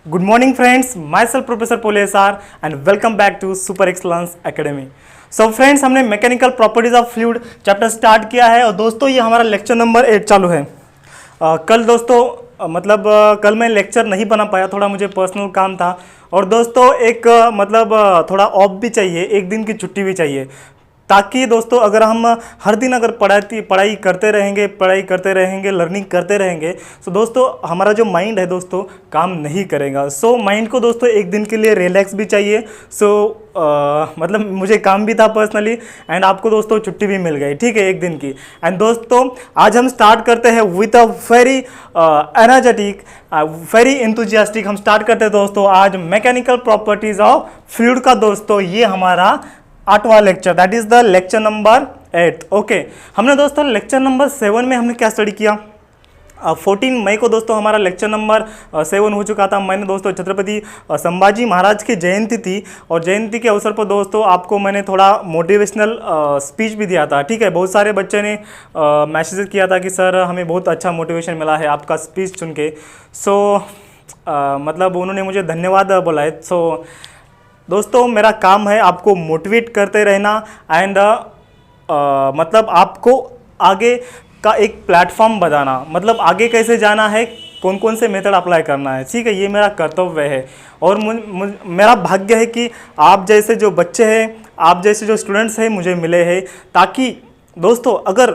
Good morning friends, myself Professor Pole Sar and welcome back to Super Excellence Academy. So friends, हमने mechanical properties of fluid chapter start किया है और दोस्तों ये हमारा lecture number 8 चालू है। कल दोस्तों कल मैं लेक्चर नहीं बना पाया, थोड़ा मुझे पर्सनल काम था और दोस्तों एक थोड़ा ऑफ भी चाहिए, एक दिन की छुट्टी भी चाहिए ताकि दोस्तों अगर हम हर दिन अगर पढ़ाई करते रहेंगे लर्निंग करते रहेंगे तो दोस्तों हमारा जो माइंड है दोस्तों काम नहीं करेगा। सो माइंड को दोस्तों एक दिन के लिए रिलैक्स भी चाहिए। मुझे काम भी था पर्सनली एंड आपको दोस्तों छुट्टी भी मिल गई, ठीक है, एक दिन की। एंड दोस्तों आज हम स्टार्ट करते हैं with a very energetic very enthusiastic हम स्टार्ट करते हैं दोस्तों आज मैकेनिकल प्रॉपर्टीज ऑफ फ्लूइड का। दोस्तों ये हमारा 8वां lecture, that is the lecture number 8। Okay, हमने दोस्तों लेक्चर नंबर 7 में हमने क्या स्टडी किया। 14 मई को दोस्तों हमारा लेक्चर नंबर 7 हो चुका था। मैंने दोस्तों छत्रपति संभाजी महाराज की जयंती थी और जयंती के अवसर पर दोस्तों आपको मैंने थोड़ा मोटिवेशनल स्पीच भी दिया था, ठीक है। बहुत सारे बच्चे ने मैसेज किया था कि सर हमें बहुत अच्छा मोटिवेशन मिला है आपका स्पीच सुन के। उन्होंने मुझे धन्यवाद बोला है। दोस्तों मेरा काम है आपको मोटिवेट करते रहना एंड आपको आगे का एक प्लेटफॉर्म बताना, आगे कैसे जाना है, कौन कौन से मेथड अप्लाई करना है, ठीक है। ये मेरा कर्तव्य है और मेरा भाग्य है कि आप जैसे जो बच्चे हैं, आप जैसे जो स्टूडेंट्स हैं मुझे मिले हैं, ताकि दोस्तों अगर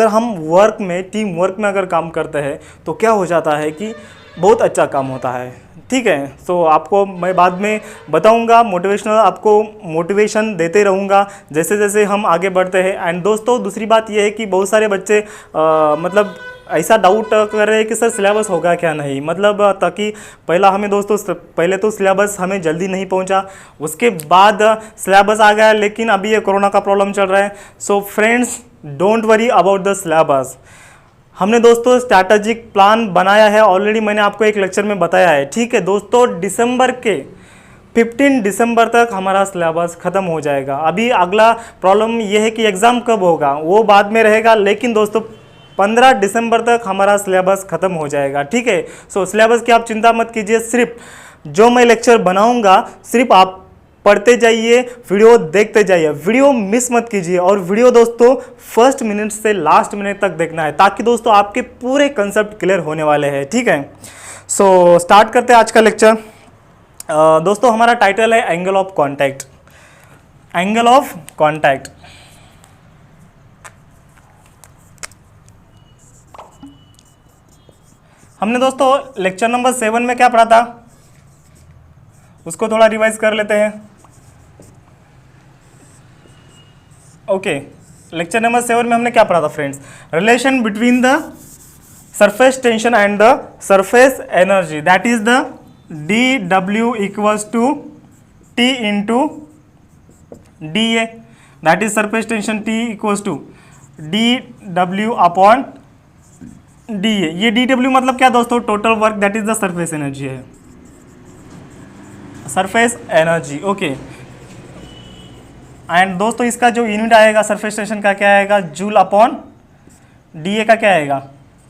हम वर्क में टीम वर्क में अगर काम करते हैं तो क्या हो जाता है कि बहुत अच्छा काम होता है, ठीक है। आपको मैं बाद में बताऊंगा, आपको मोटिवेशन देते रहूंगा जैसे जैसे हम आगे बढ़ते हैं। एंड दोस्तों दूसरी बात यह है कि बहुत सारे बच्चे ऐसा डाउट कर रहे हैं कि सर सिलेबस होगा क्या नहीं, ताकि पहले तो सिलेबस हमें जल्दी नहीं पहुंचा, उसके बाद सिलेबस आ गया, लेकिन अभी ये कोरोना का प्रॉब्लम चल रहा है। So friends don't worry about the syllabus. हमने दोस्तों स्ट्रैटेजिक प्लान बनाया है, ऑलरेडी मैंने आपको एक लेक्चर में बताया है, ठीक है। दोस्तों 15 दिसंबर तक हमारा सिलेबस ख़त्म हो जाएगा। अभी अगला प्रॉब्लम यह है कि एग्ज़ाम कब होगा वो बाद में रहेगा, लेकिन दोस्तों 15 दिसंबर तक हमारा सिलेबस ख़त्म हो जाएगा, ठीक है। सिलेबस की आप चिंता मत कीजिए, सिर्फ जो मैं लेक्चर बनाऊँगा सिर्फ आप पढ़ते जाइए, वीडियो देखते जाइए, वीडियो मिस मत कीजिए और वीडियो दोस्तों फर्स्ट मिनट से लास्ट मिनट तक देखना है ताकि दोस्तों आपके पूरे कंसेप्ट क्लियर होने वाले हैं, ठीक है। स्टार्ट करते हैं आज का लेक्चर। दोस्तों हमारा टाइटल है angle of contact. Angle of contact, हमने दोस्तों लेक्चर नंबर 7 में क्या पढ़ा था उसको थोड़ा रिवाइज कर लेते हैं। ओके, लेक्चर नंबर 7 में हमने क्या पढ़ा था friends, relation between the surface tension and the surface energy, that is the dW equals to T into dA, that is surface tension T equals to dW upon dA। ये dW मतलब क्या दोस्तों, total work, that is the surface energy है, surface energy. Okay, and दोस्तों इसका जो unit आएगा surface tension का क्या आएगा, जूल अपॉन डीए का क्या आएगा,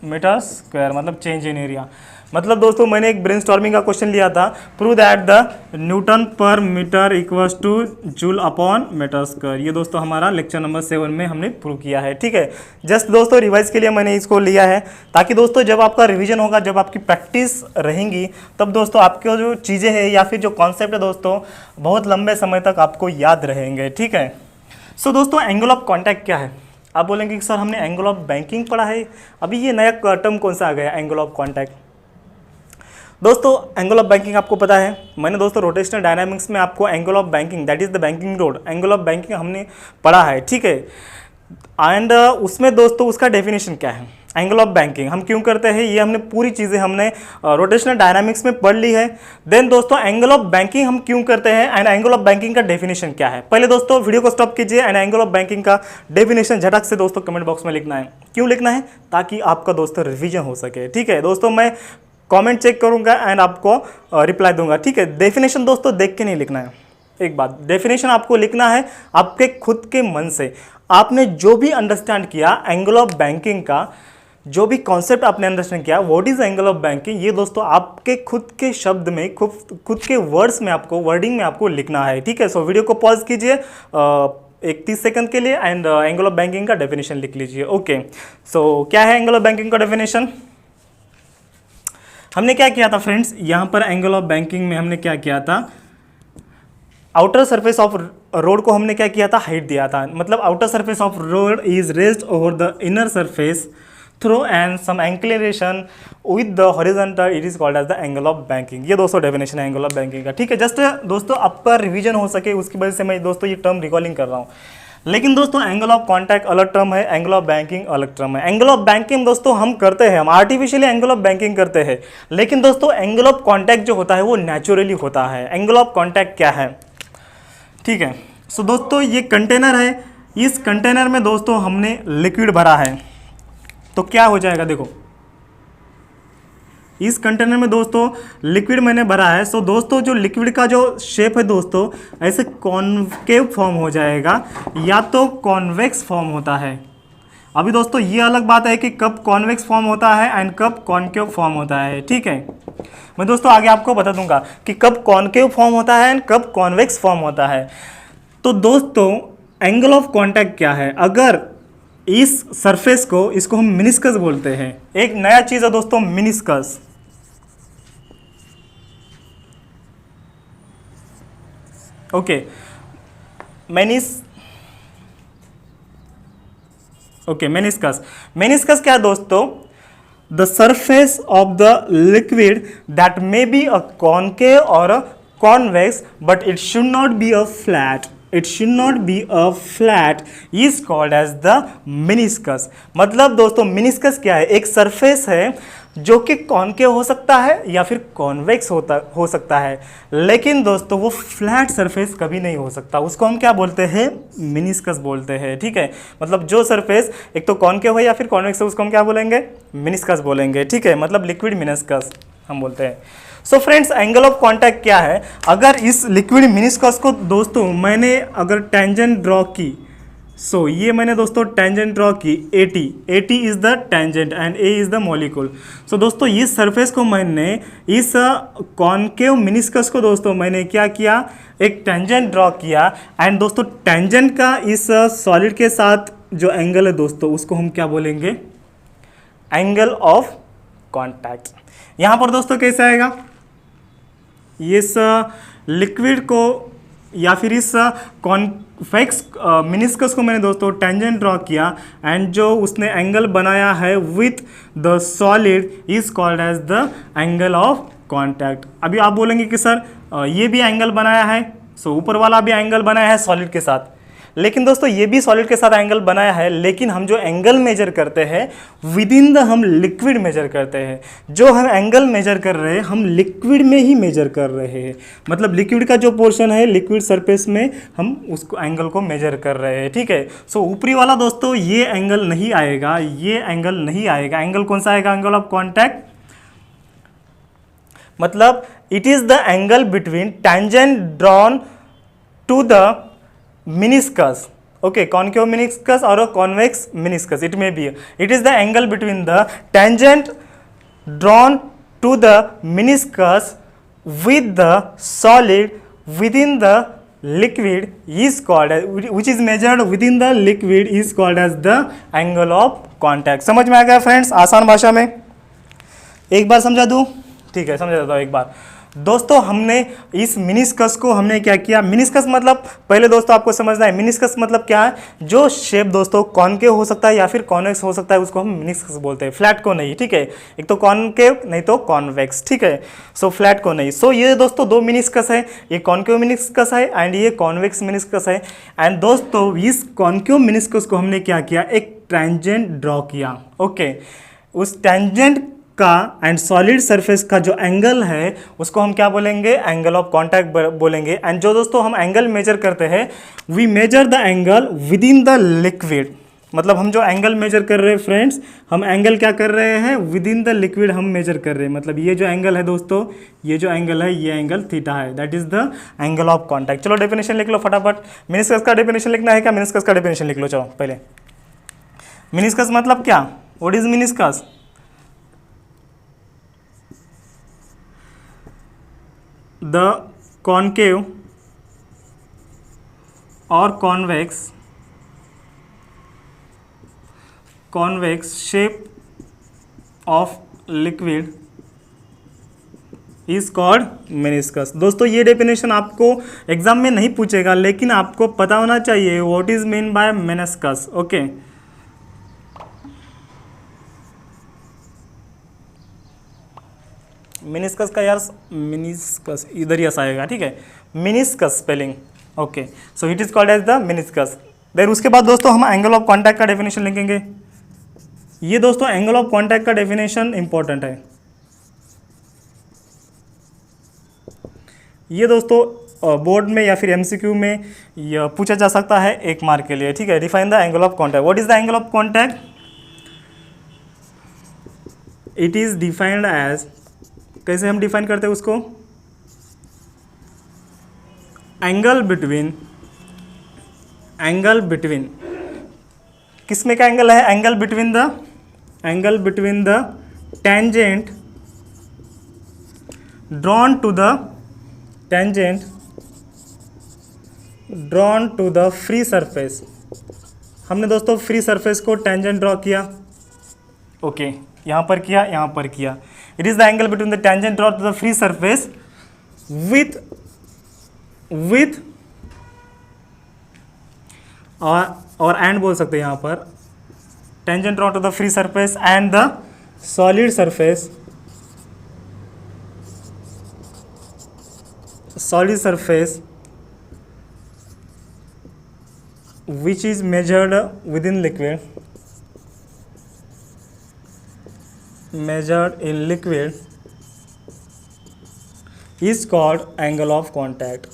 meter square, change in area. दोस्तों मैंने एक ब्रेनस्टॉर्मिंग का क्वेश्चन लिया था, prove that the newton per meter equals to joule upon meter square. ये दोस्तों हमारा लेक्चर नंबर 7 में हमने प्रूव किया है, ठीक है। जस्ट दोस्तों रिवाइज के लिए मैंने इसको लिया है ताकि दोस्तों जब आपका रिवीजन होगा, जब आपकी प्रैक्टिस रहेंगी, तब दोस्तों आपके जो चीज़ें हैं या फिर जो कॉन्सेप्ट है दोस्तों बहुत लंबे समय तक आपको याद रहेंगे, ठीक है। दोस्तों एंगल ऑफ कॉन्टैक्ट क्या है, आप बोलेंगे कि सर हमने एंगल ऑफ बैंकिंग पढ़ा है, अभी ये नया टर्म कौन सा आ गया, एंगल ऑफ कॉन्टैक्ट। दोस्तों एंगल ऑफ बैंकिंग आपको पता है, मैंने दोस्तों रोटेशनल डायनामिक्स में आपको angle of banking, that is the banking road, angle of banking हमने पढ़ा है, ठीक है। एंड उसमें दोस्तों उसका डेफिनेशन क्या है, एंगल ऑफ बैंकिंग हम क्यों करते हैं, ये हमने पूरी चीज़ें हमने रोटेशनल डायनामिक्स में पढ़ ली है। देन दोस्तों एंगल ऑफ बैंकिंग हम क्यों करते हैं एंड एंगल ऑफ बैंकिंग का डेफिनेशन क्या है। पहले दोस्तों वीडियो को स्टॉप कीजिए एंड एंगल ऑफ बैंकिंग का डेफिनेशन झटक से दोस्तों कमेंट बॉक्स में लिखना है। क्यों लिखना है, ताकि आपका दोस्तों रिविजन हो सके, ठीक है। दोस्तों मैं कमेंट चेक करूंगा एंड आपको रिप्लाई दूंगा, ठीक है। डेफिनेशन दोस्तों देख के नहीं लिखना है, एक बात, डेफिनेशन आपको लिखना है आपके खुद के मन से। आपने जो भी अंडरस्टैंड किया एंगल ऑफ बैंकिंग का, जो भी कॉन्सेप्ट आपने अंडरस्टैंड किया, what is angle of banking, ये दोस्तों आपके खुद के शब्द में, खुद के वर्ड्स में आपको, वर्डिंग में आपको लिखना है, ठीक है। सो वीडियो को पॉज कीजिए एक 30 सेकंड के लिए एंड एंगल ऑफ बैंकिंग का डेफिनेशन लिख लीजिए। ओके, सो क्या है एंगल ऑफ बैंकिंग का डेफिनेशन? हमने क्या किया था फ्रेंड्स, यहां पर एंगल ऑफ बैंकिंग में हमने क्या किया था, आउटर सरफेस ऑफ रोड को हमने क्या किया था, हाइट दिया था। मतलब outer surface of road is raised over the inner surface through and some inclination with the horizontal, it is called as the angle of banking. ये दोस्तों डेफिनेशन है एंगल ऑफ बैंकिंग का, ठीक है। जस्ट दोस्तों आपका रिवीजन हो सके उसकी वजह से मैं दोस्तों ये टर्म रिकॉलिंग कर रहा हूँ। लेकिन दोस्तों एंगल ऑफ कॉन्टैक्ट अलग टर्म है, एंगल ऑफ बैंकिंग अलग टर्म है। एंगल ऑफ बैंकिंग दोस्तों हम करते हैं, हम आर्टिफिशियली एंगल ऑफ बैंकिंग करते हैं, लेकिन दोस्तों एंगल ऑफ कॉन्टैक्ट जो होता है वो नेचुरली होता है। एंगल ऑफ कॉन्टैक्ट क्या है, ठीक है। सो दोस्तों ये कंटेनर है, इस कंटेनर में दोस्तों हमने लिक्विड भरा है, तो क्या हो जाएगा, देखो इस कंटेनर में दोस्तों लिक्विड मैंने भरा है। सो दोस्तों जो लिक्विड का जो शेप है दोस्तों ऐसे कॉन्केव फॉर्म हो जाएगा या तो कॉन्वेक्स फॉर्म होता है। अभी दोस्तों ये अलग बात है कि कब कॉन्वेक्स फॉर्म होता है एंड कब कॉन्केव फॉर्म होता है, ठीक है। मैं दोस्तों आगे आपको बता दूंगा कि कब कॉन्केव फॉर्म होता है एंड कब कॉन्वेक्स फॉर्म होता है। तो दोस्तों एंगल ऑफ कॉन्टैक्ट क्या है, अगर इस सरफेस को, इसको हम मिनिस्कस बोलते हैं। एक नया चीज है दोस्तों मिनिस्कस, ओके मेनिस्कस। मेनिस्कस क्या है दोस्तों, the surface of the liquid that may be a concave और a convex but it should not be a flat, it should not be a flat is called as the meniscus. मतलब दोस्तों meniscus क्या है, एक surface है जो कि concave हो सकता है या फिर कॉन्वेक्स हो सकता है, लेकिन दोस्तों वो फ्लैट सरफेस कभी नहीं हो सकता। उसको हम क्या बोलते हैं, मेनिस्कस बोलते हैं, ठीक है। मतलब जो सरफेस एक तो कॉनकेव है या फिर कॉन्वेक्स है उसको हम क्या बोलेंगे, मेनिस्कस बोलेंगे, ठीक है। मतलब लिक्विड मेनिस्कस हम बोलते हैं। So friends angle of contact क्या है, अगर इस लिक्विड मेनिस्कस को दोस्तों मैंने अगर टेंजेंट ड्रॉ की, सो ये मैंने दोस्तों टेंजेंट ड्रॉ की AT is the tangent and A is the molecule. So दोस्तों इस सरफेस को मैंने, इस कॉन्केव मेनिस्कस को दोस्तों मैंने क्या किया, एक टेंजेंट ड्रॉ किया एंड दोस्तों टेंजेंट का इस सॉलिड के साथ जो एंगल है दोस्तों उसको हम क्या बोलेंगे, एंगल ऑफ कॉन्टैक्ट। यहां पर दोस्तों कैसे आएगा, इस लिक्विड को या फिर इस कॉन्वेक्स मेनिस्कस को मैंने दोस्तों टेंजेंट ड्रॉ किया एंड जो उसने एंगल बनाया है with the solid is called as the angle of contact. अभी आप बोलेंगे कि सर ये भी एंगल बनाया है, सो ऊपर वाला भी एंगल बनाया है सॉलिड के साथ, लेकिन दोस्तों ये भी सॉलिड के साथ एंगल बनाया है, लेकिन हम जो एंगल मेजर करते हैं विद इन द हम लिक्विड मेजर करते हैं। जो हम एंगल मेजर कर रहे हैं हम लिक्विड में ही मेजर कर रहे हैं, मतलब लिक्विड का जो पोर्शन है लिक्विड सरफेस में हम उसको एंगल को मेजर कर रहे हैं, ठीक है। सो ऊपरी वाला दोस्तों ये एंगल नहीं आएगा, ये एंगल नहीं आएगा। एंगल कौन सा आएगा, एंगल ऑफ कॉन्टैक्ट, मतलब it is the angle between tangent drawn to the meniscus, okay, concave meniscus or a convex meniscus it may be, it is the angle between the tangent drawn to the meniscus with the solid within the liquid is called as, which is measured within the liquid is called as the angle of contact। समझ में आ गया friends, आसान भाषा में एक बार समझा दूं, ठीक है समझा देता हूं एक बार। दोस्तों हमने इस मेनिस्कस को हमने क्या किया, मेनिस्कस मतलब पहले दोस्तों आपको समझना है मेनिस्कस मतलब क्या है, जो शेप दोस्तों कॉनकेव हो सकता है या फिर कॉन्वेक्स हो सकता है उसको हम मेनिस्कस बोलते हैं, फ्लैट को नहीं, ठीक है। एक तो कॉनकेव नहीं तो कॉन्वेक्स, ठीक है। सो फ्लैट को नहीं। सो ये दोस्तों दो मेनिस्कस है, ये कॉनकेव मेनिस्कस है एंड ये कॉन्वेक्स मेनिस्कस है। एंड दोस्तों इस कॉनकेव मेनिस्कस को हमने क्या किया, एक टेंजेंट ड्रॉ किया, ओके। उस टेंजेंट का एंड सॉलिड सरफेस का जो एंगल है उसको हम क्या बोलेंगे, एंगल ऑफ कॉन्टैक्ट बोलेंगे। एंड जो दोस्तों हम एंगल मेजर करते हैं we measure the angle within the liquid, मतलब हम जो एंगल मेजर कर रहे हैं फ्रेंड्स, हम एंगल क्या कर रहे हैं, विद इन द लिक्विड हम मेजर कर रहे हैं। मतलब ये जो एंगल है दोस्तों, ये जो एंगल है ये एंगल थीटा है, that is the angle of contact. चलो डेफिनेशन लिख लो फटाफट। मेनिस्कस का डेफिनेशन लिखना है क्या, मेनिस्कस का डेफिनेशन लिख लो। चलो पहले मेनिस्कस मतलब क्या, what is meniscus? The concave और convex shape of liquid is called meniscus. दोस्तों ये डेफिनेशन आपको एग्जाम में नहीं पूछेगा, लेकिन आपको पता होना चाहिए what is mean by meniscus. Okay, meniscus का यार मेनिस्कस इधर ही आएगा, ठीक है, meniscus spelling. Okay, so it is called as the meniscus. Then उसके बाद दोस्तों हम एंगल ऑफ कॉन्टैक्ट का डेफिनेशन लिखेंगे। ये दोस्तों एंगल ऑफ कॉन्टैक्ट का डेफिनेशन इंपॉर्टेंट है। ये दोस्तों बोर्ड में या फिर एमसीक्यू में यह पूछा जा सकता है 1 मार्क के लिए, ठीक है। Define the angle of contact. What is the angle of contact? It is defined as, कैसे हम डिफाइन करते हैं उसको? एंगल बिटवीन किस में का एंगल है? Angle between the tangent drawn to the free surface. हमने दोस्तों फ्री सरफेस को टेंजेंट ड्रॉ किया। ओके, यहाँ पर किया। It is the angle between the tangent draw to the free surface with और एंड बोल सकते हैं यहाँ पर, tangent draw to the free surface and the solid surface which is measured in liquid is called angle of contact.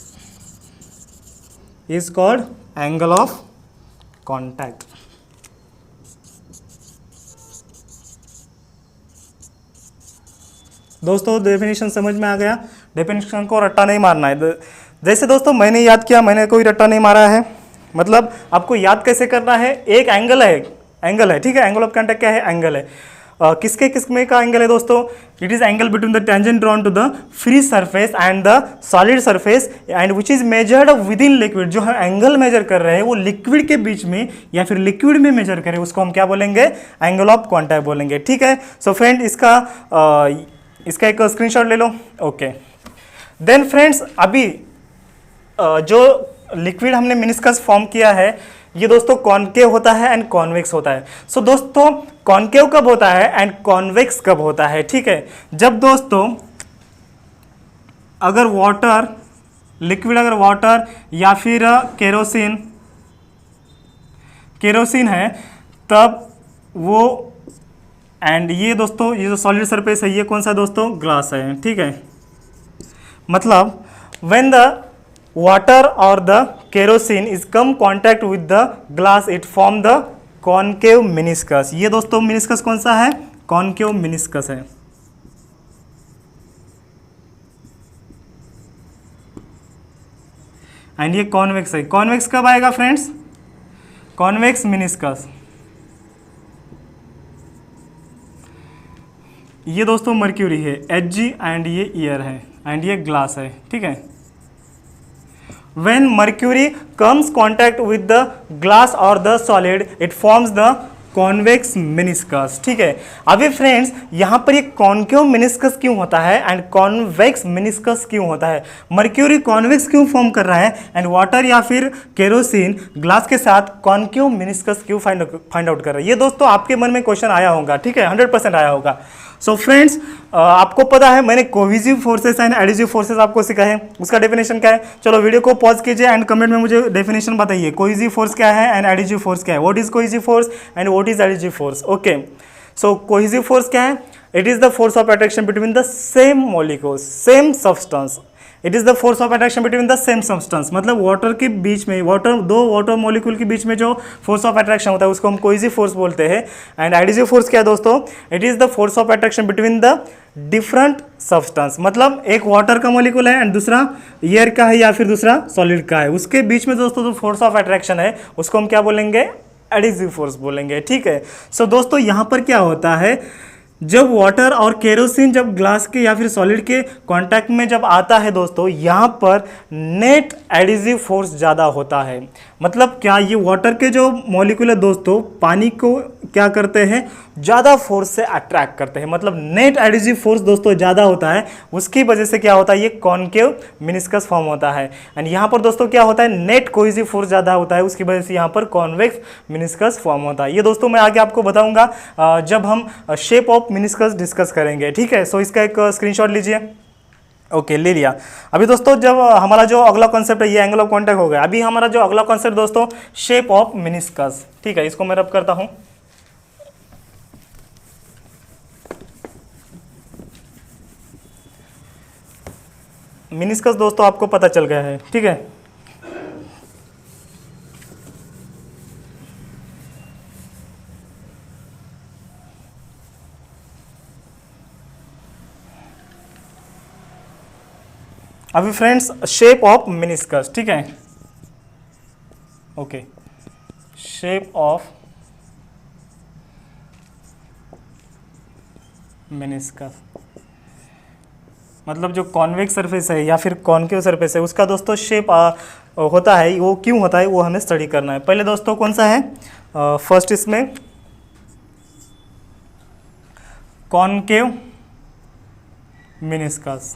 दोस्तों definition समझ में आ गया? डेफिनेशन को रट्टा नहीं मारना है। जैसे दोस्तों मैंने याद किया, मैंने कोई रट्टा नहीं मारा है। मतलब आपको याद कैसे करना है? एक एंगल है, ठीक है। एंगल ऑफ कॉन्टैक्ट क्या है? एंगल है। किसमें का एंगल है दोस्तों? It is angle between the tangent drawn to the free surface and the solid surface and which is measured within liquid. जो हम एंगल मेजर कर रहे हैं वो लिक्विड के बीच में या फिर लिक्विड में मेजर करें, उसको हम क्या बोलेंगे? एंगल ऑफ कॉन्टैक्ट बोलेंगे, ठीक है। सो फ्रेंड इसका एक स्क्रीनशॉट ले लो। ओके, देन फ्रेंड्स अभी जो लिक्विड हमने मेनिस्कस फॉर्म किया है, ये दोस्तों कॉनकेव होता है एंड कॉन्वेक्स होता है। सो दोस्तों कॉनकेव कब होता है एंड कॉन्वेक्स कब होता है, ठीक है? जब दोस्तों अगर लिक्विड अगर वाटर या फिर केरोसिन है तब वो, एंड ये दोस्तों ये जो सॉलिड सरफेस है ये कौन सा दोस्तों? ग्लास है, ठीक है। मतलब when the water or the kerosene is come contact with the glass, it form the concave meniscus। ये दोस्तों meniscus कौन सा है? concave meniscus है। एंड ये कॉन्वेक्स है। कॉन्वेक्स कब आएगा फ्रेंड्स? Convex meniscus। ये दोस्तों मर्क्यूरी है Hg एंड ये ईयर है एंड ये ग्लास है, ठीक है। When mercury comes contact with the glass or the solid, it forms the convex meniscus, ठीक है। अभी फ्रेंड्स यहाँ पर ये कॉन्केव मेनिस्कस क्यों होता है एंड कॉन्वेक्स मेनिस्कस क्यों होता है? मर्क्यूरी कॉन्वेक्स क्यों फॉर्म कर रहा है एंड वाटर या फिर केरोसिन ग्लास के साथ कॉन्केव मेनिस्कस क्यों फाइंड आउट कर रहा है? ये दोस्तों आपके मन में क्वेश्चन आया होगा, ठीक है, 100% आया होगा। सो फ्रेंड्स आपको पता है मैंने cohesive forces and additive forces आपको सिखाए, उसका डेफिनेशन क्या है? चलो वीडियो को पॉज कीजिए एंड कमेंट में मुझे डेफिनेशन बताइए। कोहेसिव फोर्स क्या है एंड एडिटिव फोर्स क्या है? What is cohesive force and what is additive force? Okay, so cohesive force क्या है? It is the force of attraction between the same molecules, same substance. It is the force of attraction between the same substance. मतलब water के बीच में, दो water molecule के बीच में जो force of attraction होता है उसको हम कोहेसिव फोर्स बोलते हैं। एंड एडिटिव फोर्स क्या है दोस्तों? It is the force of attraction between the different substance. मतलब एक वाटर का मॉलिक्यूल है एंड दूसरा एयर का है या फिर दूसरा सॉलिड का है, उसके बीच में दोस्तों जो फोर्स ऑफ अट्रैक्शन है उसको हम क्या बोलेंगे? एडिसिव फोर्स बोलेंगे, ठीक है। सो दोस्तों यहाँ पर क्या होता है, जब वाटर और केरोसिन जब ग्लास के या फिर सॉलिड के कांटेक्ट में जब आता है दोस्तों, यहाँ पर नेट एडिसिव फोर्स ज़्यादा होता है। मतलब क्या, ये वाटर के जो मॉलिक्यूल है दोस्तों, पानी को क्या करते हैं, ज़्यादा फोर्स से अट्रैक्ट करते हैं। मतलब नेट एडिसिव फोर्स दोस्तों ज़्यादा होता है, उसकी वजह से क्या होता है, ये कॉन्केव मिनिस्कस फॉर्म होता है। एंड यहाँ पर दोस्तों क्या होता है, नेट कोहेसिव फोर्स ज़्यादा होता है, उसकी वजह से यहाँ पर कॉन्वेक्स मिनिस्कस फॉर्म होता है। ये दोस्तों मैं आगे आपको बताऊंगा जब हम शेप ऑफ मिनिस्कस डिस्कस करेंगे, ठीक है। सो इसका एक स्क्रीनशॉट लीजिए। ओके, ले लिया। अभी दोस्तों जब हमारा जो अगला कॉन्सेप्ट है, ये एंगल ऑफ कॉन्टैक्ट हो गया। अभी हमारा जो अगला कॉन्सेप्ट दोस्तों, शेप ऑफ मिनिस्कस, ठीक है। इसको मैं रब करता हूं। मिनिस्कस दोस्तों आपको पता चल गया है, ठीक है। अभी फ्रेंड्स शेप ऑफ मिनिस्कस, ठीक है। ओके, शेप ऑफ मिनिस्कस मतलब जो कॉन्वेक्स सरफेस है या फिर कॉन्केव सरफेस है, उसका दोस्तों शेप होता है। वो क्यों होता है वो हमें स्टडी करना है। पहले दोस्तों कौन सा है, फर्स्ट इसमें कॉन्केव मिनिस्कस,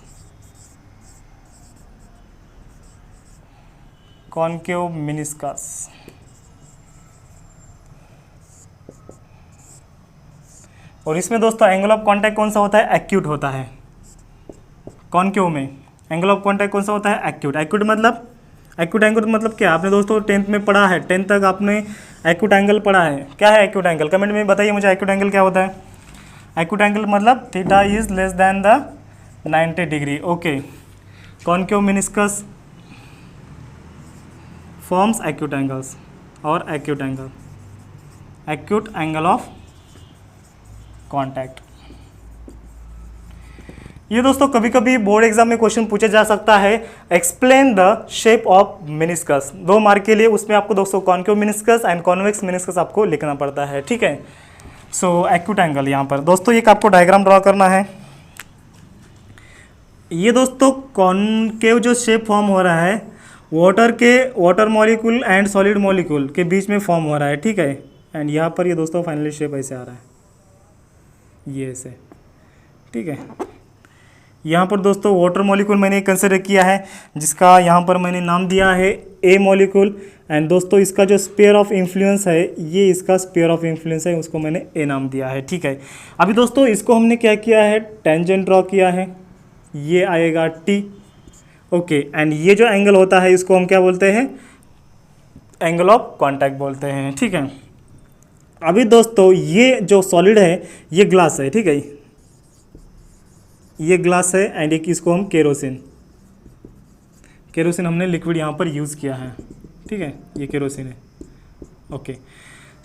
कॉन्केव मिनिस्कस। और इसमें दोस्तों एंगल ऑफ कांटेक्ट कौन सा होता है, एक्यूट होता है। कॉन्केव में एंगल ऑफ कांटेक्ट कौन सा होता है, एक्यूट। एक्यूट एंगल मतलब क्या, आपने दोस्तों 10th में पढ़ा है, 10th तक आपने एक्यूट एंगल पढ़ा है। क्या है एक्यूट एंगल, कमेंट में बताइए मुझे एक्यूट एंगल क्या होता है। एक्यूट एंगल मतलब theta is less than the 90 degree. Okay, concave meniscus forms acute angles और एक्यूट एंगल ऑफ कांटेक्ट। ये दोस्तों कभी कभी बोर्ड एग्जाम में क्वेश्चन पूछा जा सकता है, explain the shape of meniscus. 2 mark के लिए उसमें आपको दोस्तों concave meniscus and convex meniscus आपको लिखना पड़ता है, ठीक है। सो एक्यूट एंगल यहाँ पर दोस्तों एक आपको डायग्राम ड्रॉ करना है। ये दोस्तों कॉन्केव जो शेप फॉर्म हो रहा है, water molecule and solid molecule के बीच में फॉर्म हो रहा है, ठीक है। एंड यहाँ पर ये दोस्तों फाइनली शेप ऐसे आ रहा है, ये ऐसे, ठीक है। यहाँ पर दोस्तों वाटर मॉलिक्यूल मैंने कंसिडर किया है, जिसका यहाँ पर मैंने नाम दिया है ए मॉलिक्यूल। एंड दोस्तों इसका जो स्फीयर ऑफ इन्फ्लुएंस है, ये इसका स्फीयर ऑफ इन्फ्लुएंस है, उसको मैंने ए नाम दिया है, ठीक है। अभी दोस्तों इसको हमने क्या किया है, टेंजेंट ड्रॉ किया है, ये आएगा टी। ओके, एंड ये जो एंगल होता है इसको हम क्या बोलते हैं, एंगल ऑफ कांटेक्ट बोलते हैं, ठीक है। अभी दोस्तों ये जो सॉलिड है ये ग्लास है, ठीक है। ये ग्लास है एंड एक इसको हम केरोसिन हमने लिक्विड यहाँ पर यूज़ किया है, ठीक है। ये केरोसिन है, ओके।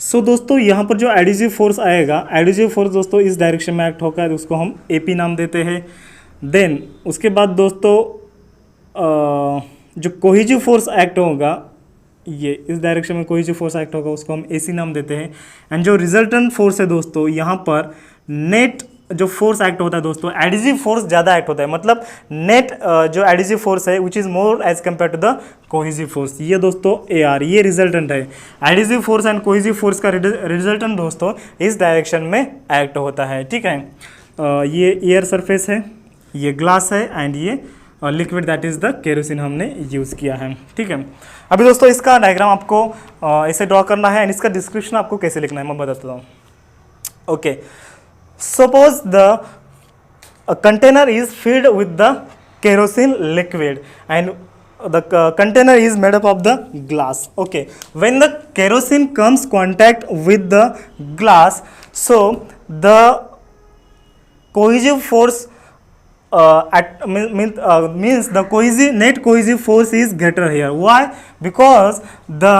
सो दोस्तों यहाँ पर जो एडिसिव फोर्स आएगा, एडिसिव फोर्स दोस्तों इस डायरेक्शन में एक्ट होकर उसको हम एपी नाम देते हैं। देन उसके बाद दोस्तों जो कोहेसिव फोर्स एक्ट होगा, ये इस डायरेक्शन में कोहेसिव फोर्स एक्ट होगा, उसको हम एसी नाम देते हैं। एंड जो रिजल्टेंट फोर्स है दोस्तों, यहाँ पर नेट जो फोर्स एक्ट होता है दोस्तों, एडिसिव फोर्स ज़्यादा एक्ट होता है। मतलब नेट जो एडिसिव फोर्स है which is more as compare to the cohesive force. ये दोस्तों ए आर, ये रिजल्टेंट है। Adhesive force and cohesive force का रिजल्टेंट दोस्तों इस डायरेक्शन में एक्ट होता है, ठीक है। ये एयर सरफेस है, ये ग्लास है एंड ये liquid that is the kerosene हमने यूज़ किया है, ठीक है। अभी दोस्तों इसका डायग्राम आपको ऐसे ड्रॉ करना है एंड इसका डिस्क्रिप्शन आपको कैसे लिखना है मैं बताता हूँ। Okay, suppose the container is filled with the kerosene liquid and the container is made up of the glass. Okay, when the kerosene comes contact with the glass, so the cohesive force means the net cohesive force is greater here. Why? Because the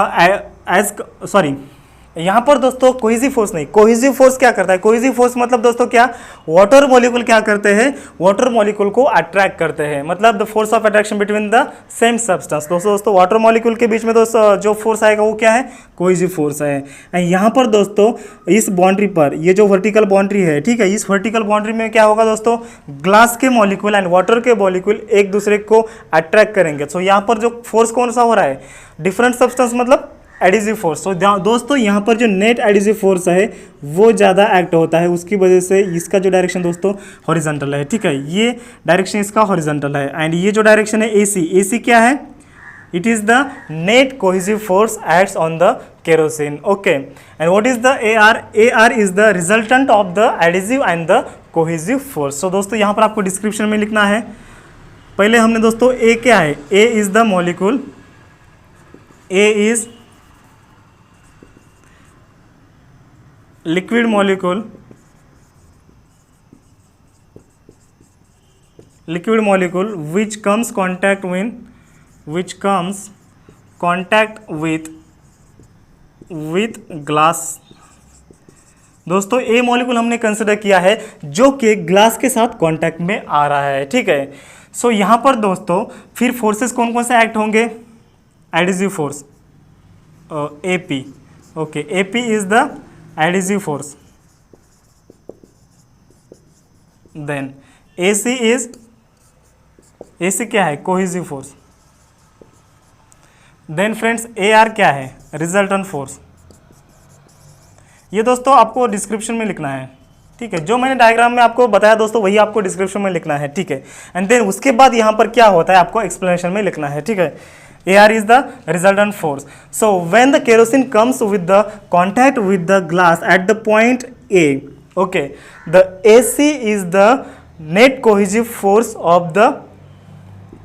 यहाँ पर दोस्तों cohesive force नहीं, cohesive force क्या करता है, cohesive force मतलब दोस्तों क्या, वाटर मॉलिक्यूल क्या करते हैं, वाटर मॉलिक्यूल को अट्रैक्ट करते हैं, मतलब the force of attraction between the same substance. दोस्तों वाटर मॉलिक्यूल के बीच में दोस्तों जो फोर्स आएगा वो क्या है, कोहेसिव फोर्स है। यहाँ पर दोस्तों इस बाउंड्री पर ये जो वर्टिकल बाउंड्री है, ठीक है, इस वर्टिकल बाउंड्री में क्या होगा दोस्तों, ग्लास के मॉलिक्यूल एंड वाटर के मॉलिक्यूल एक दूसरे को अट्रैक्ट करेंगे। सो यहाँ पर जो फोर्स कौन सा हो रहा है, डिफरेंट सब्सटेंस मतलब एडिसिव फोर्स। तो दोस्तों यहाँ पर जो नेट एडिसिव फोर्स है वो ज़्यादा एक्ट होता है, उसकी वजह से इसका जो डायरेक्शन दोस्तों हॉरिजॉन्टल है, ठीक है, ये डायरेक्शन इसका हॉरिजॉन्टल है। एंड ये जो डायरेक्शन है एसी, एसी क्या है, it is the net cohesive force acts on the kerosene. Okay, and what is the AR, AR is the resultant of the adhesive and the cohesive force. So दोस्तों यहाँ पर आपको description में लिखना है, पहले हमने दोस्तों ए क्या है, A is the molecule, A is liquid molecule, liquid molecule which comes contact with glass। दोस्तों ए मॉलिक्यूल हमने कंसिडर किया है जो कि ग्लास के साथ कांटेक्ट में आ रहा है, ठीक है। सो यहाँ पर दोस्तों फिर फोर्सेस कौन कौन से एक्ट होंगे, adhesive force AP, okay, AP is the adhesive force, then AC क्या है, cohesive force, then friends AR क्या है, resultant force। ये दोस्तों आपको डिस्क्रिप्शन में लिखना है, ठीक है, जो मैंने डायग्राम में आपको बताया दोस्तों वही आपको डिस्क्रिप्शन में लिखना है, ठीक है। एंड देन उसके बाद यहाँ पर क्या होता है आपको एक्सप्लेनेशन में लिखना है, ठीक है। AR is the resultant force. So when the kerosene comes with the contact with the glass at the point A, okay, the AC is the net cohesive force of the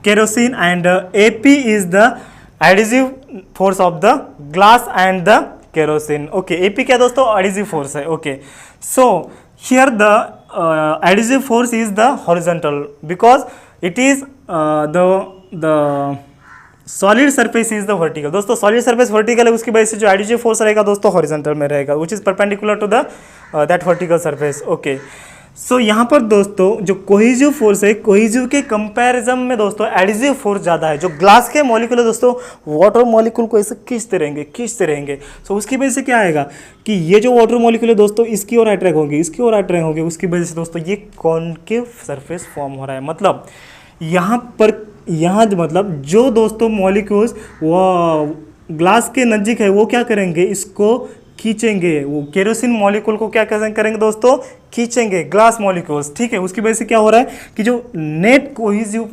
kerosene and AP is the adhesive force of the glass and the kerosene. Okay, AP क्या दोस्तों, adhesive force है, okay. So here the adhesive force is the horizontal because it is the solid surface is the vertical. दोस्तों solid surface vertical है, उसकी वजह से जो additive force रहेगा दोस्तों हॉरिजॉन्टल में रहेगा, which is perpendicular to the that vertical surface. Okay, so यहाँ पर दोस्तों जो कोहेसिव फोर्स है, कोहेसिव के कंपैरिजन में दोस्तों एडिटिव फोर्स ज़्यादा है। जो ग्लास के मॉलिक्यूल है दोस्तों, वाटर मॉलिक्यूल को ऐसे खींचते रहेंगे। सो उसकी वजह से क्या आएगा कि ये जो वाटर मॉलिक्यूल है दोस्तों इसकी ओर अट्रैक्ट होंगे, उसकी वजह से दोस्तों ये कॉन्केव सरफेस फॉर्म हो रहा है। मतलब यहाँ मतलब जो दोस्तों मॉलिक्यूल्स वो ग्लास के नज़दीक है वो क्या करेंगे, इसको खींचेंगे, वो केरोसिन मॉलिक्यूल को क्या करेंगे दोस्तों, खींचेंगे ग्लास मॉलिक्यूल्स, ठीक है। उसकी वजह से क्या हो रहा है कि जो नेट कोहेसिव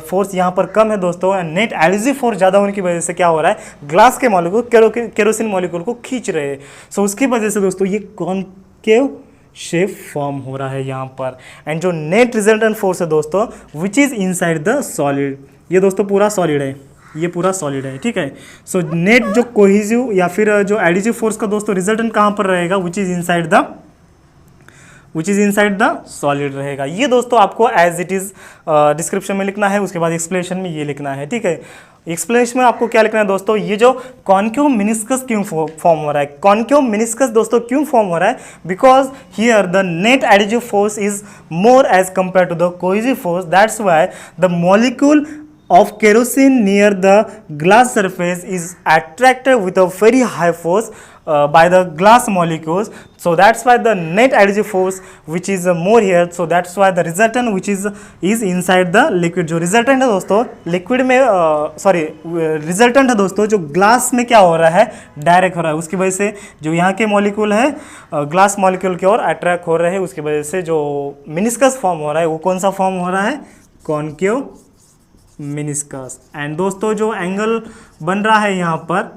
फोर्स यहाँ पर कम है दोस्तों, नेट एडिसिव फोर्स ज़्यादा होने की वजह से क्या हो रहा है, ग्लास के मॉलिक्यूल केरोसिन मॉलिक्यूल को खींच रहे हैं। सो उसकी वजह से दोस्तों ये कॉन्केव शेप फॉर्म हो रहा है यहाँ पर। एंड जो नेट रिजल्टेंट फोर्स है दोस्तों which is inside the solid, ये दोस्तों पूरा सॉलिड है, ये पूरा सॉलिड है, ठीक है। सो नेट जो कोहेसिव या फिर जो एडिटिव फोर्स का दोस्तों रिजल्टेंट कहाँ पर रहेगा, which is inside the solid रहेगा। ये दोस्तों आपको एज इट इज़ डिस्क्रिप्शन में लिखना है, उसके बाद एक्सप्लेनेशन में ये लिखना है, ठीक है। एक्सप्लेनेशन में आपको क्या लिखना है दोस्तों, ये जो कॉन्केव मेनिस्कस क्यों फॉर्म हो रहा है, कॉन्केव मेनिस्कस दोस्तों क्यों फॉर्म हो रहा है, because here the net additive force is more as compare to the cohesive force, that's why the molecule of kerosene near the glass surface is attracted with a very high force by the glass molecules. So that's why the net additive force which is more here. So that's why the resultant which is inside the liquid. जो resultant है दोस्तों liquid में resultant है दोस्तों जो glass में क्या हो रहा है, डायरेक्ट हो रहा है। उसकी वजह से जो यहाँ के मॉलिक्यूल है ग्लास मॉलिक्यूल की ओर अट्रैक्ट हो रहे हैं, उसकी वजह से जो मेनिस्कस फॉर्म हो रहा है वो कौन सा फॉर्म हो रहा है, कॉन्केव मेनिस्कस। एंड दोस्तों जो एंगल बन रहा है यहाँ पर,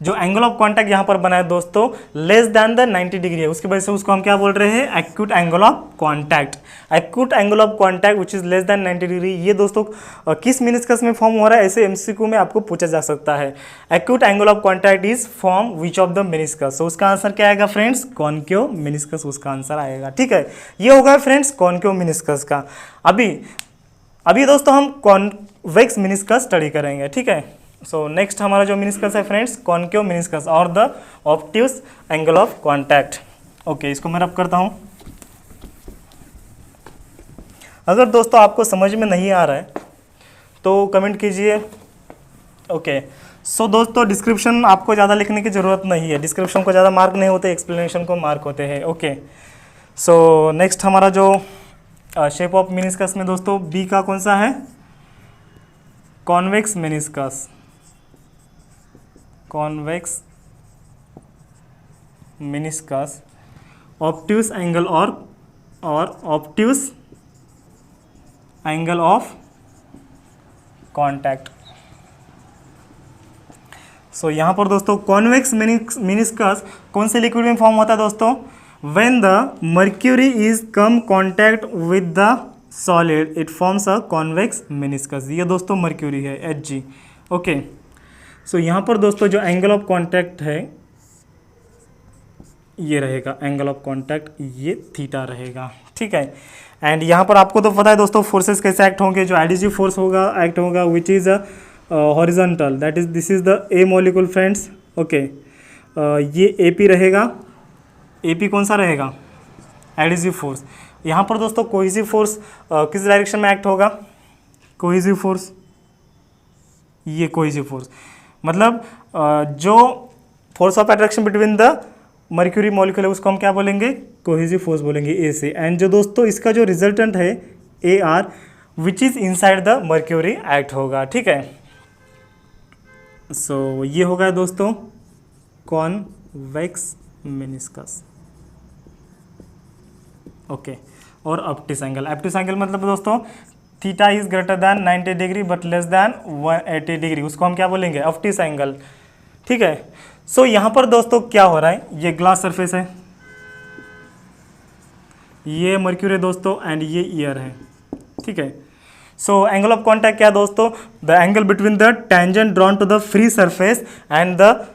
जो एंगल ऑफ कांटेक्ट यहाँ पर बना है दोस्तों लेस देन द 90 डिग्री है, उसकी वजह से उसको हम क्या बोल रहे हैं, acute angle of contact. Acute angle of contact which is less than 90 degree. ये दोस्तों किस मेनिस्कस में फॉर्म हो रहा है, ऐसे एमसीक्यू में आपको पूछा जा सकता है। Acute angle of contact is form which of the meniscus. So उसका आंसर क्या आएगा फ्रेंड्स, कॉन्केव मेनिस्कस उसका आंसर आएगा, ठीक है। ये होगा फ्रेंड्स कॉन्केव मेनिस्कस का। अभी दोस्तों हम कॉन्वेक्स मेनिस्कस स्टडी करेंगे, ठीक है। सो नेक्स्ट हमारा जो मिनिस्कस है फ्रेंड्स, कॉनकेव मिनिस्कस और the obtuse angle of contact. Okay, इसको मैं रब करता हूँ। अगर दोस्तों आपको समझ में नहीं आ रहा है तो कमेंट कीजिए। ओके, सो दोस्तों डिस्क्रिप्शन आपको ज़्यादा लिखने की ज़रूरत नहीं है, डिस्क्रिप्शन को ज़्यादा मार्क नहीं होते, एक्सप्लेनेशन को मार्क होते हैं। ओके, सो नेक्स्ट हमारा जो शेप ऑफ मिनिस्कस में दोस्तों बी का कौन सा है, convex meniscus, convex meniscus, obtuse angle और ऑब्ट्यूस एंगल ऑफ कॉन्टैक्ट। सो यहाँ पर दोस्तों कॉन्वेक्स मिनिस्कस कौन से लिक्विड में फॉर्म होता है दोस्तों, when the mercury is come contact with the solid it forms a convex meniscus. ये दोस्तों मर्क्यूरी है Hg। ओके, सो यहाँ पर दोस्तों जो एंगल ऑफ कॉन्टैक्ट है ये रहेगा, एंगल ऑफ कॉन्टैक्ट ये थीटा रहेगा, ठीक है। एंड यहाँ पर आपको तो पता है दोस्तों फोर्सेस कैसे एक्ट होंगे, जो एडिटिव फोर्स होगा एक्ट होगा which is horizontal, that is this is the A molecule friends. Okay, ये AP रहेगा, AP कौन सा रहेगा, एडिटिव फोर्स। यहाँ पर दोस्तों कोहेसिव फोर्स किस डायरेक्शन में एक्ट होगा, कोहेसिव फोर्स, ये कोहेसिव फोर्स मतलब जो force of attraction between the mercury molecule है उसको हम क्या बोलेंगे, कोहेसिव फोर्स बोलेंगे A से। एंड जो दोस्तों इसका जो रिजल्टेंट है AR which is inside the mercury act होगा, ठीक है। सो ये होगा दोस्तों कॉन्वेक्स मिनिस्कस। ओके, और ऑब्ट्यूस एंगल, ऑब्ट्यूस एंगल मतलब दोस्तों theta is greater than 90 degree but less than 180 degree, उसको हम क्या बोलेंगे, ऑब्ट्यूस एंगल, ठीक है। सो यहाँ पर दोस्तों क्या हो रहा है, ये ग्लास सरफेस है, ये मर्क्यूरी दोस्तों एंड ये ईयर है, ठीक है। सो एंगल ऑफ कॉन्टैक्ट क्या दोस्तों, the angle between the tangent drawn to the free surface and the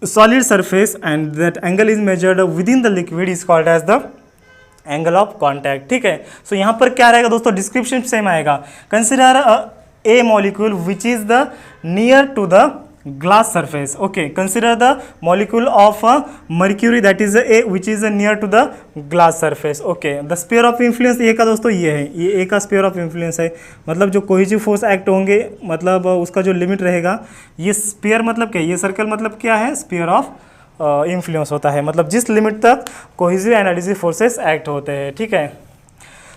solid surface and that angle is measured within the liquid is called as the angle of contact, ठीक है। So यहाँ पर क्या रहेगा दोस्तों, description same आएगा। Consider a molecule which is the near to the glass surface. Okay, consider the molecule of mercury that is A which is near to the glass surface. Okay, the sphere of influence A का दोस्तों ये है, ये A का sphere of influence है, मतलब जो cohesive force act होंगे मतलब उसका जो लिमिट रहेगा, ये स्पीयर मतलब क्या, ये सर्कल मतलब क्या है, स्पीयर ऑफ इन्फ्लुएंस होता है, मतलब जिस लिमिट तक cohesive and additive forces act होते हैं, ठीक है।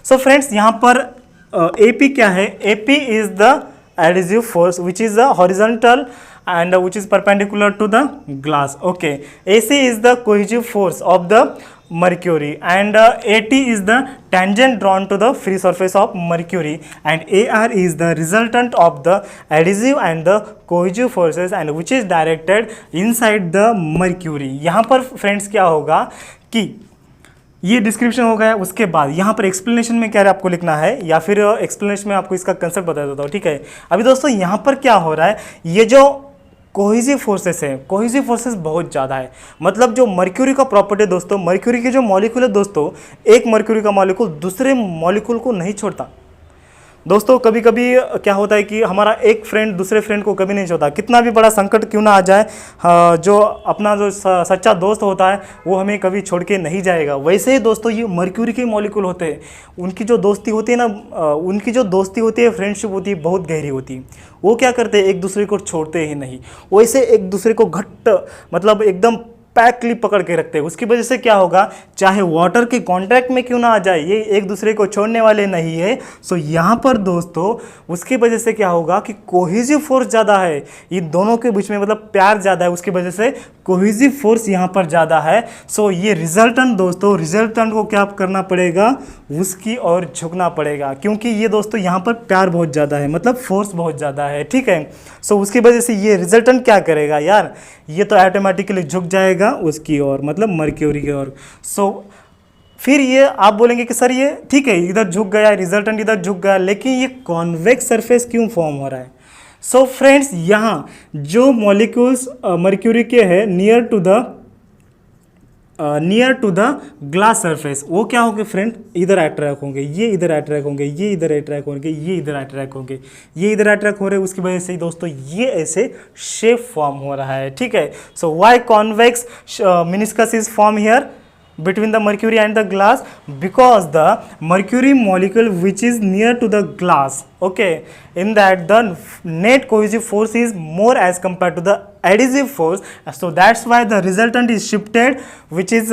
सो फ्रेंड्स यहाँ पर AP क्या है, AP is the additive force which is the horizontal and which is perpendicular to the glass. Okay, AC is the cohesive force of the mercury and AT is the tangent drawn to the free surface of mercury and AR is the resultant of the adhesive and the cohesive forces and which is directed inside the mercury. यहाँ पर friends क्या होगा कि ये description हो गया, उसके बाद यहाँ पर एक्सप्लेनेशन में क्या आपको लिखना है या फिर एक्सप्लेनेशन में आपको इसका कंसेप्ट बता देता हूँ, ठीक है। अभी दोस्तों यहाँ पर क्या हो रहा है, ये जो कोहेसिव फोर्सेस है, कोहेसिव फोर्सेस बहुत ज़्यादा है, मतलब जो मर्क्यूरी का प्रॉपर्टी दोस्तों, मर्क्यूरी के जो मॉलिक्यूल है दोस्तों, एक मर्क्यूरी का मॉलिक्यूल दूसरे मॉलिक्यूल को नहीं छोड़ता दोस्तों। कभी कभी क्या होता है कि हमारा एक फ्रेंड दूसरे फ्रेंड को कभी नहीं छोड़ता, कितना भी बड़ा संकट क्यों ना आ जाए, जो अपना जो सच्चा दोस्त होता है वो हमें कभी छोड़ के नहीं जाएगा। वैसे ही दोस्तों ये मर्क्यूरी के मॉलिक्यूल होते हैं, उनकी जो दोस्ती होती है ना, उनकी जो दोस्ती होती है, फ्रेंडशिप होती है, बहुत गहरी होती है। वो क्या करते हैं, एक दूसरे को छोड़ते ही नहीं, वैसे एक दूसरे को घट्ट मतलब एकदम पैकली पकड़ के रखते हैं। उसकी वजह से क्या होगा, चाहे वाटर के कांटेक्ट में क्यों ना आ जाए, ये एक दूसरे को छोड़ने वाले नहीं है। सो यहाँ पर दोस्तों उसकी वजह से क्या होगा कि कोहेसिव फोर्स ज़्यादा है, ये दोनों के बीच में मतलब प्यार ज़्यादा है, उसकी वजह से कोहेसिव फोर्स यहाँ पर ज़्यादा है। सो ये रिजल्टेंट दोस्तों, रिजल्टेंट को क्या करना पड़ेगा, उसकी ओर झुकना पड़ेगा, क्योंकि ये दोस्तों यहाँ पर प्यार बहुत ज़्यादा है, मतलब फोर्स बहुत ज़्यादा है, ठीक है। सो उसकी वजह से ये रिजल्टेंट क्या करेगा यार, ये तो ऑटोमेटिकली झुक जाएगा उसकी ओर, मतलब मर्क्यूरी की ओर। सो फिर ये आप बोलेंगे कि सर ये ठीक है, इधर झुक गया, रिजल्टेंट इधर झुक गया, लेकिन ये कॉन्वेक्स सरफेस क्यों फॉर्म हो रहा है। सो फ्रेंड्स यहाँ जो मॉलिक्यूल्स मर्क्यूरी के हैं near to the near to the glass surface, वो क्या होंगे फ्रेंड, इधर अट्रैक्ट होंगे, ये इधर अट्रैक्ट होंगे, ये इधर अट्रैक्ट होंगे, ये इधर अट्रैक्ट होंगे, ये इधर अट्रैक्ट हो रहे हैं, उसकी वजह से दोस्तों ये ऐसे शेप फॉर्म हो रहा है, ठीक है। So why convex meniscus is form here between the mercury and the glass, because the mercury molecule which is near to the glass, okay, in that the net cohesive force is more as compared to the adhesive force, so that's why the resultant is shifted which is